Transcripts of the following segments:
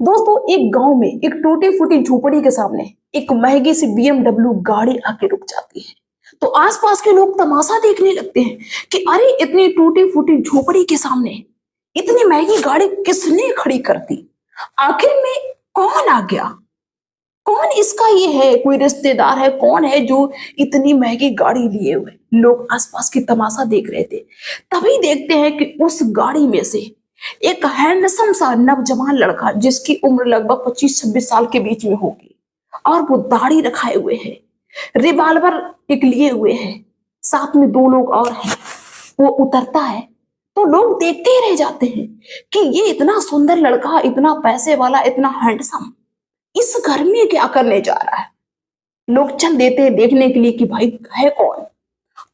दोस्तों, एक गांव में एक टूटी फूटी झोपड़ी के सामने एक महंगी सी BMW गाड़ी आके रुक जाती है। तो आसपास के लोग तमाशा देखने लगते हैं कि अरे, इतनी टूटी फूटी झोपड़ी के सामने इतनी महंगी गाड़ी किसने खड़ी कर दी? आखिर में कौन आ गया? कौन इसका ये है? कोई रिश्तेदार है? कौन है जो इतनी महंगी गाड़ी लिए हुए? लोग आसपास की तमाशा देख रहे थे। तभी देखते हैं कि उस गाड़ी में से एक हैंडसम सा नौजवान लड़का, जिसकी उम्र लगभग 25-26 साल के बीच में होगी, और वो दाढ़ी रखाए हुए है, रिवॉल्वर एक लिए हुए है, साथ में दो लोग और हैं। वो उतरता है तो लोग देखते ही रह जाते हैं कि ये इतना सुंदर लड़का, इतना पैसे वाला, इतना हैंडसम, इस घर में क्या करने जा रहा है। लोग चल देते हैं देखने के लिए कि भाई है कौन।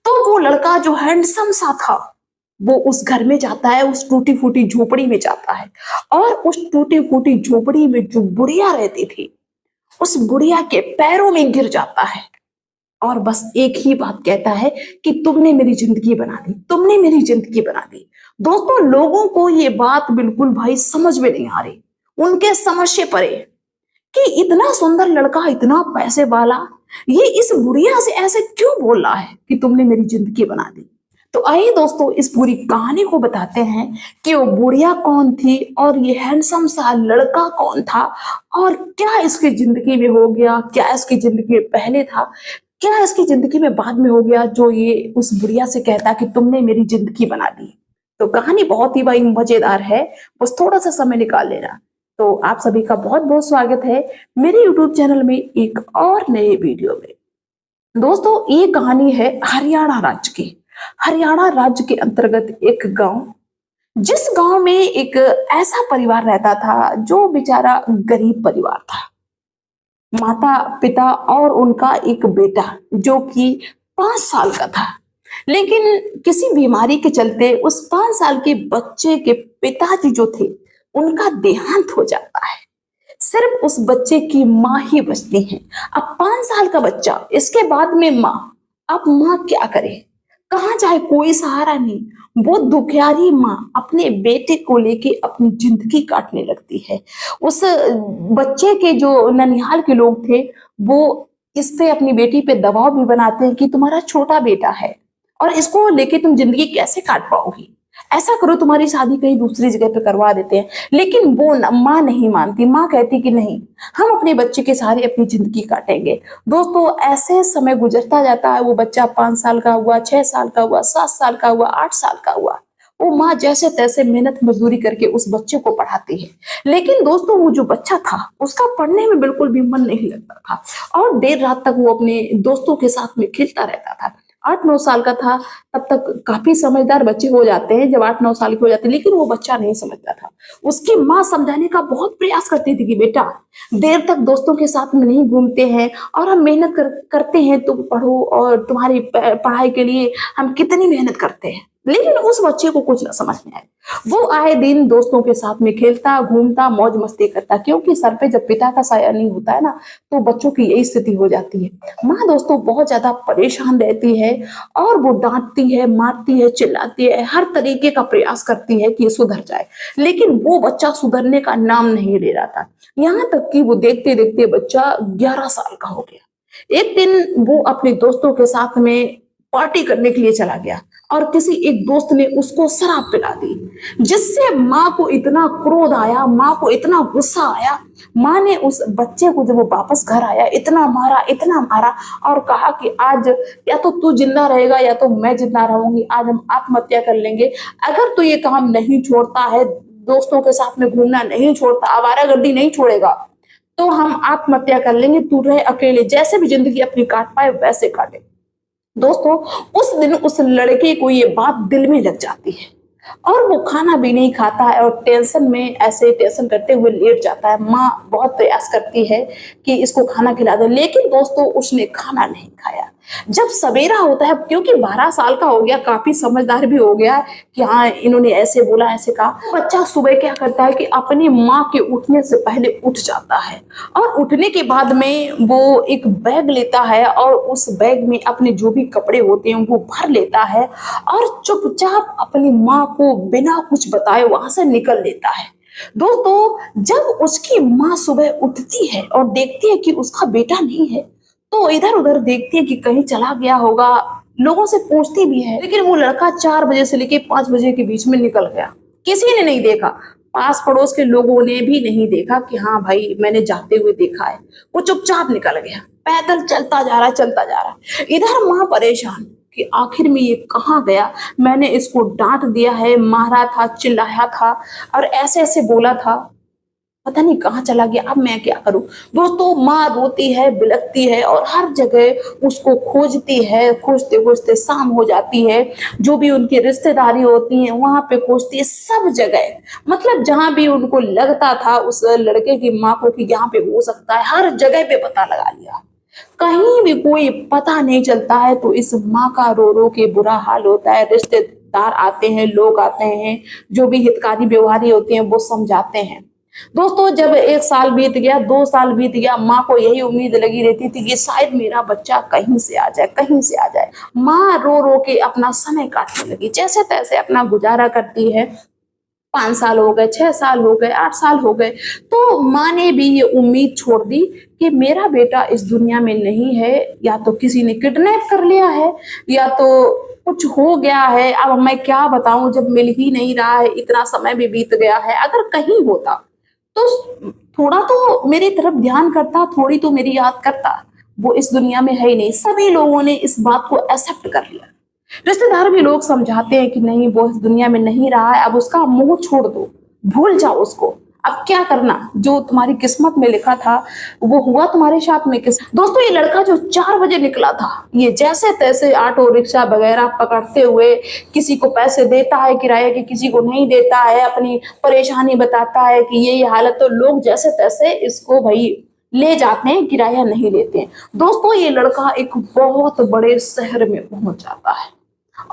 तो वो लड़का जो हैंडसम सा था, वो उस घर में जाता है, उस टूटी फूटी झोपड़ी में जाता है, और उस टूटी फूटी झोपड़ी में जो बुढ़िया रहती थी, उस बुढ़िया के पैरों में गिर जाता है, और बस एक ही बात कहता है कि तुमने मेरी जिंदगी बना दी, तुमने मेरी जिंदगी बना दी। दोस्तों, लोगों को ये बात बिल्कुल भाई समझ में नहीं आ रही, उनके समझ से परे, कि इतना सुंदर लड़का, इतना पैसे वाला, ये इस बुढ़िया से ऐसे क्यों बोल रहा है कि तुमने मेरी जिंदगी बना दी। तो आइए दोस्तों, इस पूरी कहानी को बताते हैं कि वो बुढ़िया कौन थी और ये हैंडसम सा लड़का कौन था, और क्या इसकी जिंदगी में हो गया, क्या इसकी जिंदगी में पहले था, क्या इसकी जिंदगी में बाद में हो गया, जो ये उस बुढ़िया से कहता कि तुमने मेरी जिंदगी बना दी। तो कहानी बहुत ही भाई मजेदार है, बस थोड़ा सा समय निकाल लेना। तो आप सभी का बहुत बहुत स्वागत है मेरे YouTube चैनल में एक और नए वीडियो में। दोस्तों, ये कहानी है हरियाणा राज्य की। हरियाणा राज्य के अंतर्गत एक गांव, जिस गांव में एक ऐसा परिवार रहता था जो बेचारा गरीब परिवार था। माता पिता और उनका एक बेटा जो कि 5 साल का था, लेकिन किसी बीमारी के चलते उस 5 साल के बच्चे के पिताजी जो थे, उनका देहांत हो जाता है। सिर्फ उस बच्चे की माँ ही बचती है। अब 5 साल का बच्चा, इसके बाद में माँ। अब माँ क्या करे, कहाँ जाए, कोई सहारा नहीं। वो दुखियारी माँ अपने बेटे को लेके अपनी जिंदगी काटने लगती है। उस बच्चे के जो ननिहाल के लोग थे, वो इस पे, अपनी बेटी पे दबाव भी बनाते हैं कि तुम्हारा छोटा बेटा है और इसको लेके तुम जिंदगी कैसे काट पाओगी, ऐसा करो, तुम्हारी शादी कहीं दूसरी जगह पे करवा देते हैं। लेकिन वो माँ नहीं मानती। माँ कहती कि नहीं, हम अपने बच्चे के सहारे अपनी जिंदगी काटेंगे। दोस्तों, ऐसे समय गुजरता जाता है। वो बच्चा 5 साल का हुआ, 6 साल का हुआ, 7 साल का हुआ, 8 साल का हुआ। वो माँ जैसे तैसे मेहनत मजदूरी करके उस बच्चे को पढ़ाती है। लेकिन दोस्तों, वो जो बच्चा था, उसका पढ़ने में बिल्कुल भी मन नहीं लगता था, और देर रात तक वो अपने दोस्तों के साथ में खेलता रहता था। 8-9 साल का था, तब तक काफी समझदार बच्चे हो जाते हैं जब 8-9 साल के हो जाते हैं, लेकिन वो बच्चा नहीं समझता था। उसकी माँ समझाने का बहुत प्रयास करती थी कि बेटा, देर तक दोस्तों के साथ में नहीं घूमते हैं, और हम मेहनत करते हैं, तुम पढ़ो, और तुम्हारी पढ़ाई के लिए हम कितनी मेहनत करते हैं। लेकिन उस बच्चे को कुछ ना समझ में आए। वो आए दिन दोस्तों के साथ में खेलता, घूमता, मौज मस्ती करता, क्योंकि सर पे जब पिता का साया नहीं होता है ना, तो बच्चों की यही स्थिति हो जाती है। माँ दोस्तों बहुत ज्यादा परेशान रहती है, और वो डांटती है, मारती है, चिल्लाती है, हर तरीके का प्रयास करती है कि ये सुधर जाए। लेकिन वो बच्चा सुधरने का नाम नहीं ले रहा था। यहाँ तक कि वो देखते देखते बच्चा 11 साल का हो गया। एक दिन वो अपने दोस्तों के साथ में पार्टी करने के लिए चला गया, और किसी एक दोस्त ने उसको शराब पिला दी, जिससे माँ को इतना क्रोध आया, माँ को इतना गुस्सा आया। माँ ने उस बच्चे को, जब वो वापस घर आया, इतना मारा, इतना मारा, और कहा कि आज या तो तू जिंदा रहेगा या तो मैं जिंदा रहूंगी, आज हम आत्महत्या कर लेंगे। अगर तू ये काम नहीं छोड़ता है, दोस्तों के साथ में घूमना नहीं छोड़ता, आवारागर्दी नहीं छोड़ेगा, तो हम आत्महत्या कर लेंगे। तू रहे अकेले, जैसे भी जिंदगी अपनी काट पाए वैसे काटे। दोस्तों, उस दिन उस लड़के को ये बात दिल में लग जाती है, और वो खाना भी नहीं खाता है, और टेंशन में, ऐसे टेंशन करते हुए लेट जाता है। माँ बहुत प्रयास करती है कि इसको खाना खिला दे, लेकिन दोस्तों उसने खाना नहीं खाया। जब सवेरा होता है, क्योंकि 12 साल का हो गया, काफी समझदार भी हो गया कि हाँ, इन्होंने ऐसे बोला, ऐसे कहा। बच्चा सुबह क्या करता है कि अपनी माँ के उठने से पहले उठ जाता है, और उठने के बाद में वो एक बैग लेता है, और उस बैग में अपने जो भी कपड़े होते हैं वो भर लेता है, और चुपचाप अपनी माँ को बिना कुछ बताए वहां से निकल लेता है। दोस्तों जब उसकी माँ सुबह उठती है और देखती है कि उसका बेटा नहीं है, तो इधर उधर देखती है कि कहीं चला गया होगा, लोगों से पूछती भी है, लेकिन वो लड़का 4 बजे से लेके 5 बजे के बीच में निकल गया। किसी ने नहीं देखा, पास पड़ोस के लोगों ने भी नहीं देखा कि हाँ भाई मैंने जाते हुए देखा है। वो चुपचाप निकल गया, पैदल चलता जा रहा, चलता जा रहा। इधर माँ परेशान कि आखिर में ये कहाँ गया, मैंने इसको डांट दिया है, मारा था, चिल्लाया था और ऐसे ऐसे बोला था, पता नहीं कहाँ चला गया, अब मैं क्या करूं। दोस्तों माँ रोती है, बिलखती है और हर जगह उसको खोजती है, खोजते खोजते शाम हो जाती है। जो भी उनकी रिश्तेदारी होती है वहां पे खोजती है, सब जगह, मतलब जहां भी उनको लगता था उस लड़के की माँ को कि यहाँ पे हो सकता है, हर जगह पे पता लगा लिया, कहीं भी कोई पता नहीं चलता है। तो इस माँ का रो रो के बुरा हाल होता है। रिश्तेदार आते हैं, लोग आते हैं, जो भी हितकारी व्यवहारी होते हैं वो समझाते हैं। दोस्तों जब 1 साल बीत गया, 2 साल बीत गया, माँ को यही उम्मीद लगी रहती थी कि शायद मेरा बच्चा कहीं से आ जाए, कहीं से आ जाए। माँ रो रो के अपना समय काटने लगी, जैसे तैसे अपना गुजारा करती है। 5 साल हो गए, 6 साल हो गए, 8 साल हो गए, तो माँ ने भी ये उम्मीद छोड़ दी कि मेरा बेटा इस दुनिया में नहीं है, या तो किसी ने किडनैप कर लिया है या तो कुछ हो गया है। अब मैं क्या बताऊं, जब मिल ही नहीं रहा है, इतना समय भी बीत गया है, अगर कहीं होता तो थोड़ा तो मेरी तरफ ध्यान करता, थोड़ी तो मेरी याद करता। वो इस दुनिया में है ही नहीं। सभी लोगों ने इस बात को एक्सेप्ट कर लिया। रिश्तेदार भी लोग समझाते हैं कि नहीं वो इस दुनिया में नहीं रहा है, अब उसका मुंह छोड़ दो, भूल जाओ उसको, अब क्या करना, जो तुम्हारी किस्मत में लिखा था वो हुआ तुम्हारे साथ में। दोस्तों ये लड़का जो 4 बजे निकला था, ये जैसे तैसे ऑटो रिक्शा वगैरह पकड़ते हुए किसी को पैसे देता है किराए के, किसी को नहीं देता है, अपनी परेशानी बताता है कि ये हालत, तो लोग जैसे तैसे इसको भाई ले जाते हैं, किराया नहीं लेते हैं। दोस्तों ये लड़का एक बहुत बड़े शहर में पहुंच जाता है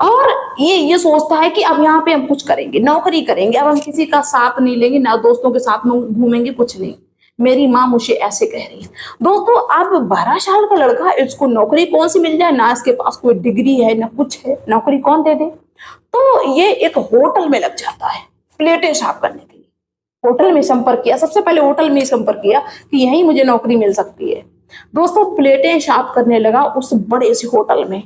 और ये सोचता है कि अब यहाँ पे हम कुछ करेंगे, नौकरी करेंगे, अब हम किसी का साथ नहीं लेंगे, ना दोस्तों के साथ में घूमेंगे, कुछ नहीं। मेरी माँ मुझे ऐसे कह रही है। दोस्तों अब 12 साल का लड़का, इसको नौकरी कौन सी मिल जाए, ना इसके पास कोई डिग्री है ना कुछ है, नौकरी कौन दे दे। तो ये एक होटल में लग जाता है प्लेटें साफ करने के लिए। होटल में संपर्क किया, सबसे पहले होटल में संपर्क किया कि यहीं मुझे नौकरी मिल सकती है। दोस्तों प्लेटें साफ करने लगा उस बड़े से होटल में,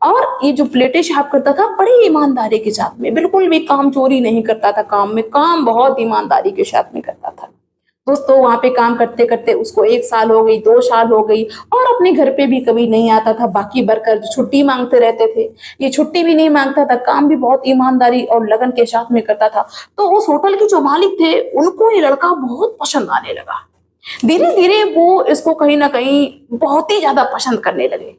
और ये जो प्लेटें साफ करता था बड़ी ईमानदारी के साथ में, बिल्कुल भी काम चोरी नहीं करता था, काम में काम बहुत ईमानदारी के साथ में करता था। दोस्तों वहां पे काम करते करते उसको 1 साल हो गई, 2 साल हो गई, और अपने घर पे भी कभी नहीं आता था। बाकी वर्कर छुट्टी मांगते रहते थे, ये छुट्टी भी नहीं मांगता था, काम भी बहुत ईमानदारी और लगन के साथ में करता था। तो उस होटल के जो मालिक थे उनको ये लड़का बहुत पसंद आने लगा। धीरे धीरे वो इसको कहीं ना कहीं बहुत ही ज्यादा पसंद करने लगे।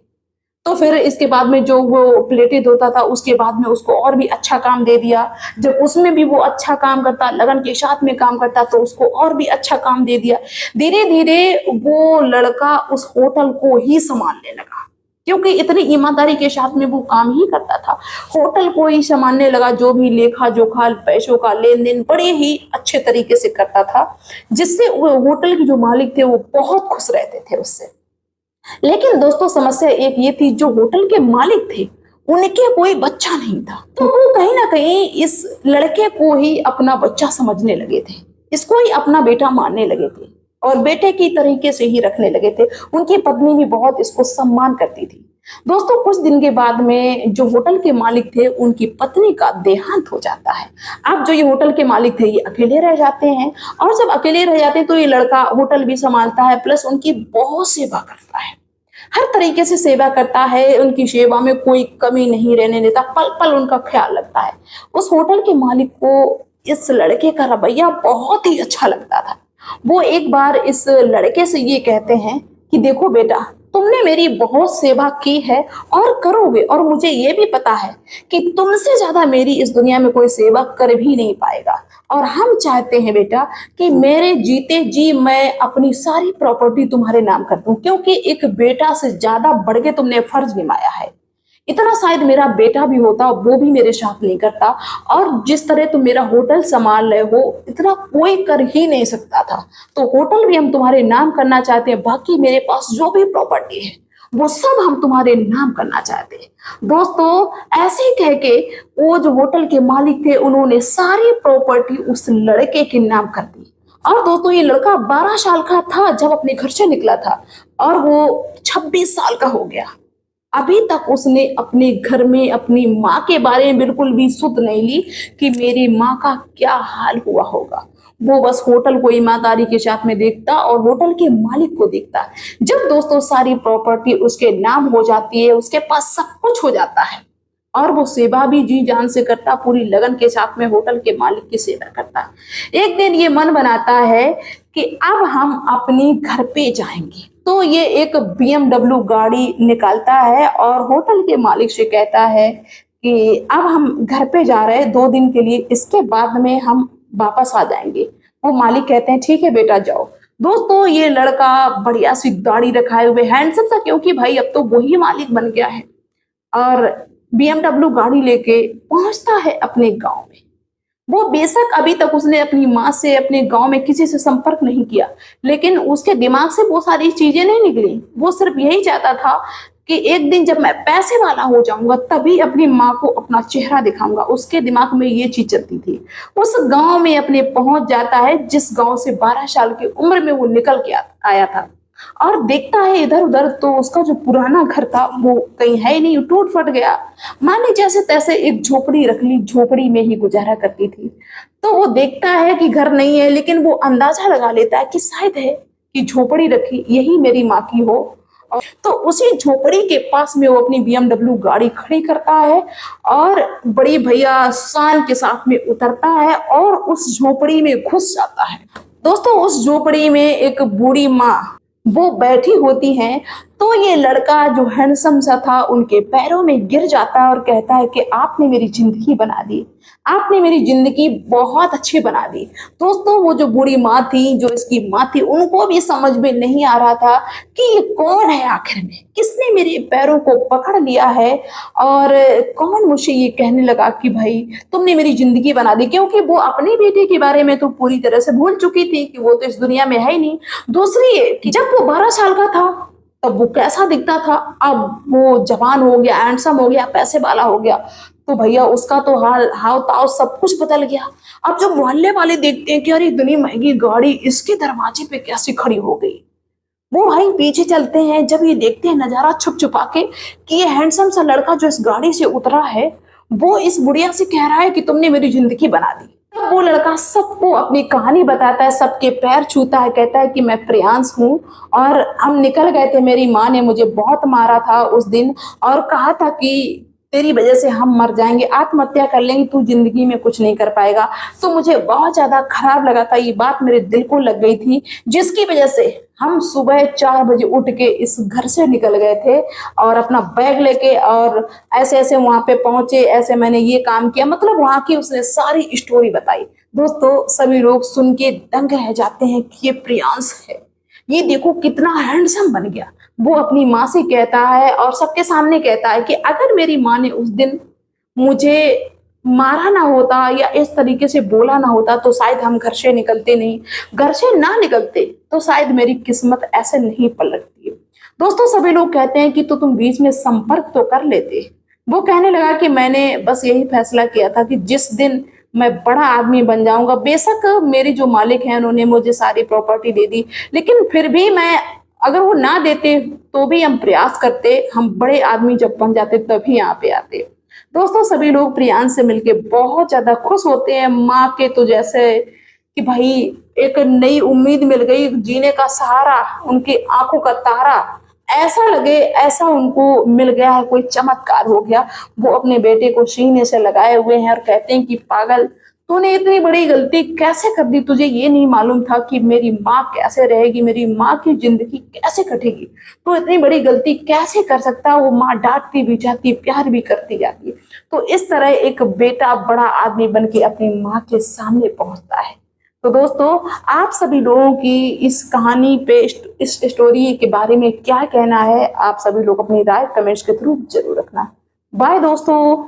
तो फिर इसके बाद में जो वो प्लेटें धोता था उसके बाद में उसको और भी अच्छा काम दे दिया। जब उसमें भी वो अच्छा काम करता, लगन के साथ में काम करता, तो उसको और भी अच्छा काम दे दिया। धीरे धीरे वो लड़का उस होटल को ही संभालने लगा, क्योंकि इतनी ईमानदारी के साथ में वो काम ही करता था। होटल को ही संभालने लगा, जो भी लेखा जोखा, पैसों का लेन देन बड़े ही अच्छे तरीके से करता था, जिससे वो होटल के जो मालिक थे वो बहुत खुश रहते थे उससे। लेकिन दोस्तों समस्या एक ये थी, जो होटल के मालिक थे उनके कोई बच्चा नहीं था। तो वो कहीं ना कहीं इस लड़के को ही अपना बच्चा समझने लगे थे, इसको ही अपना बेटा मानने लगे थे और बेटे की तरीके से ही रखने लगे थे। उनकी पत्नी भी बहुत इसको सम्मान करती थी। दोस्तों कुछ दिन के बाद में जो होटल के मालिक थे उनकी पत्नी का देहांत हो जाता है। अब जो ये होटल के मालिक थे ये अकेले रह जाते हैं, और जब अकेले रह जाते हैं तो ये लड़का होटल भी संभालता है, प्लस उनकी बहुत सेवा करता है, हर तरीके से सेवा करता है, उनकी सेवा में कोई कमी नहीं रहने देता, पल पल उनका ख्याल रखता है। उस होटल के मालिक को इस लड़के का रवैया बहुत ही अच्छा लगता था। वो एक बार इस लड़के से ये कहते हैं कि देखो बेटा, तुमने मेरी बहुत सेवा की है और करोगे, और मुझे ये भी पता है कि तुमसे ज्यादा मेरी इस दुनिया में कोई सेवा कर भी नहीं पाएगा, और हम चाहते हैं बेटा कि मेरे जीते जी मैं अपनी सारी प्रॉपर्टी तुम्हारे नाम कर दूं, क्योंकि एक बेटा से ज्यादा बढ़ के तुमने फर्ज निभाया है। इतना शायद मेरा बेटा भी होता वो भी मेरे साथ नहीं करता, और जिस तरह तुम मेरा होटल संभाल रहे हो इतना कोई कर ही नहीं सकता था। तो होटल भी हम तुम्हारे नाम करना चाहते हैं, बाकी मेरे पास जो भी प्रॉपर्टी है वो सब हम तुम्हारे नाम करना चाहते हैं। दोस्तों ऐसे ही कह के वो जो होटल के मालिक थे उन्होंने सारी प्रॉपर्टी उस लड़के के नाम कर दी। और दोस्तों ये लड़का 12 साल का था जब अपने घर से निकला था और वो 26 साल का हो गया। अभी तक उसने अपने घर में अपनी माँ के बारे में बिल्कुल भी सुध नहीं ली कि मेरी माँ का क्या हाल हुआ होगा। वो बस होटल को ईमानदारी के साथ में देखता और होटल के मालिक को देखता। जब दोस्तों सारी प्रॉपर्टी उसके नाम हो जाती है, उसके पास सब कुछ हो जाता है और वो सेवा भी जी जान से करता, पूरी लगन के साथ में होटल के मालिक की सेवा करता। एक दिन ये मन बनाता है कि अब हम अपने घर पे जाएंगे। तो ये एक BMW गाड़ी निकालता है और होटल के मालिक से कहता है कि अब हम घर पे जा रहे हैं 2 दिन के लिए, इसके बाद में हम वापस आ जाएंगे। वो मालिक कहते हैं ठीक है बेटा जाओ। दोस्तों ये लड़का बढ़िया सी गाड़ी रखाए हुए हैंडसम सा, क्योंकि भाई अब तो वही मालिक बन गया है, और BMW गाड़ी लेके पहुंचता है अपने गांव में। वो बेशक अभी तक उसने अपनी माँ से, अपने गांव में किसी से संपर्क नहीं किया, लेकिन उसके दिमाग से वो सारी चीजें नहीं निकली। वो सिर्फ यही चाहता था कि एक दिन जब मैं पैसे वाला हो जाऊंगा तभी अपनी माँ को अपना चेहरा दिखाऊंगा। उसके दिमाग में ये चीज चलती थी। उस गांव में अपने पहुंच जाता है जिस गांव से 12 साल की उम्र में वो निकल के आया था, और देखता है इधर उधर तो उसका जो पुराना घर था वो कहीं है ही नहीं, टूट फट गया। माने जैसे तैसे एक झोपड़ी रख ली, झोपड़ी में ही गुजारा करती थी। तो वो देखता है कि घर नहीं है, लेकिन वो अंदाजा लगा लेता है कि शायद है कि झोपड़ी रखी यही मेरी माँ की हो। और तो उसी झोपड़ी के पास में वो अपनी BMW गाड़ी खड़ी करता है और बड़ी भैया शान के साथ में उतरता है और उस झोपड़ी में घुस जाता है। दोस्तों उस झोपड़ी में एक बूढ़ी माँ वो बैठी होती हैं। तो ये लड़का जो हैंडसम सा था उनके पैरों में गिर जाता है और कहता है कि आपने मेरी जिंदगी बना दी, आपने मेरी जिंदगी बहुत अच्छी बना दी। दोस्तों वो जो बूढ़ी माँ थी, जो इसकी माँ थी, उनको भी समझ में नहीं आ रहा था कि ये कौन है आखिर में, किसने मेरे पैरों को पकड़ लिया है और कौन मुझे ये कहने लगा कि भाई तुमने मेरी जिंदगी बना दी। क्योंकि वो अपने बेटे के बारे में तो पूरी तरह से भूल चुकी थी कि वो तो इस दुनिया में है ही नहीं। दूसरी ये कि जब वो 12 साल का था तब वो कैसा दिखता था, अब वो जवान हो गया, हैंडसम हो गया, पैसे वाला हो गया, तो भैया उसका तो हाव ताव सब कुछ बदल गया। अब जब मोहल्ले वाले देखते हैं कि अरे इतनी महंगी गाड़ी इसके दरवाजे पे कैसे खड़ी हो गई, वो भाई पीछे चलते हैं। जब ये देखते हैं नजारा छुप छुपा के कि ये हैंडसम सा लड़का जो इस गाड़ी से उतरा है वो इस बुढ़िया से कह रहा है कि तुमने मेरी जिंदगी बना दी। तब वो लड़का सबको अपनी कहानी बताता है, सबके पैर छूता है, कहता है कि मैं प्रियांश हूँ और हम निकल गए थे, मेरी माँ ने मुझे बहुत मारा था उस दिन और कहा था कि तेरी वजह से हम मर जाएंगे, आत्महत्या कर लेंगे, तू जिंदगी में कुछ नहीं कर पाएगा। तो मुझे बहुत ज्यादा खराब लगा था, ये बात मेरे दिल को लग गई थी, जिसकी वजह से हम सुबह 4 बजे उठ के इस घर से निकल गए थे और अपना बैग लेके और ऐसे ऐसे वहां पे पहुंचे, ऐसे मैंने ये काम किया। मतलब वहां की उसने सारी स्टोरी बताई। दोस्तों सभी लोग सुन के दंग रह जाते हैं कि ये प्रियांश है, ये देखो कितना हैंडसम बन गया। वो अपनी माँ से कहता है और सबके सामने कहता है कि अगर मेरी माँ ने उस दिन मुझे मारा ना होता या इस तरीके से बोला ना होता तो शायद हम घर से निकलते नहीं, घर से ना निकलते तो शायद मेरी किस्मत ऐसे नहीं पलटती। दोस्तों सभी लोग कहते हैं कि तो तुम बीच में संपर्क तो कर लेते। वो कहने लगा कि मैंने बस यही फैसला किया था कि जिस दिन मैं बड़ा आदमी बन जाऊंगा, बेशक मेरी जो मालिक हैं उन्होंने मुझे सारी प्रॉपर्टी दे दी, लेकिन फिर भी मैं, अगर वो ना देते तो भी हम प्रयास करते, हम बड़े आदमी जब बन जाते तभी यहाँ पे आते। दोस्तों सभी लोग प्रियांश से मिलके बहुत ज्यादा खुश होते हैं। माँ के तो जैसे कि भाई एक नई उम्मीद मिल गई, जीने का सहारा, उनकी आंखों का तारा ऐसा लगे, ऐसा उनको मिल गया है, कोई चमत्कार हो गया। वो अपने बेटे को सीने से लगाए हुए हैं और कहते हैं कि पागल, तूने इतनी बड़ी गलती कैसे कर दी, तुझे ये नहीं मालूम था कि मेरी माँ कैसे रहेगी, मेरी माँ की जिंदगी कैसे कटेगी, तो इतनी बड़ी गलती कैसे कर सकता। वो माँ डांटती भी जाती, प्यार भी करती जाती। तो इस तरह एक बेटा बड़ा आदमी बन के अपनी माँ के सामने पहुंचता है। तो दोस्तों आप सभी लोगों की इस कहानी पे, इस स्टोरी के बारे में क्या कहना है, आप सभी लोग अपनी राय कमेंट्स के थ्रू जरूर रखना। बाय दोस्तों।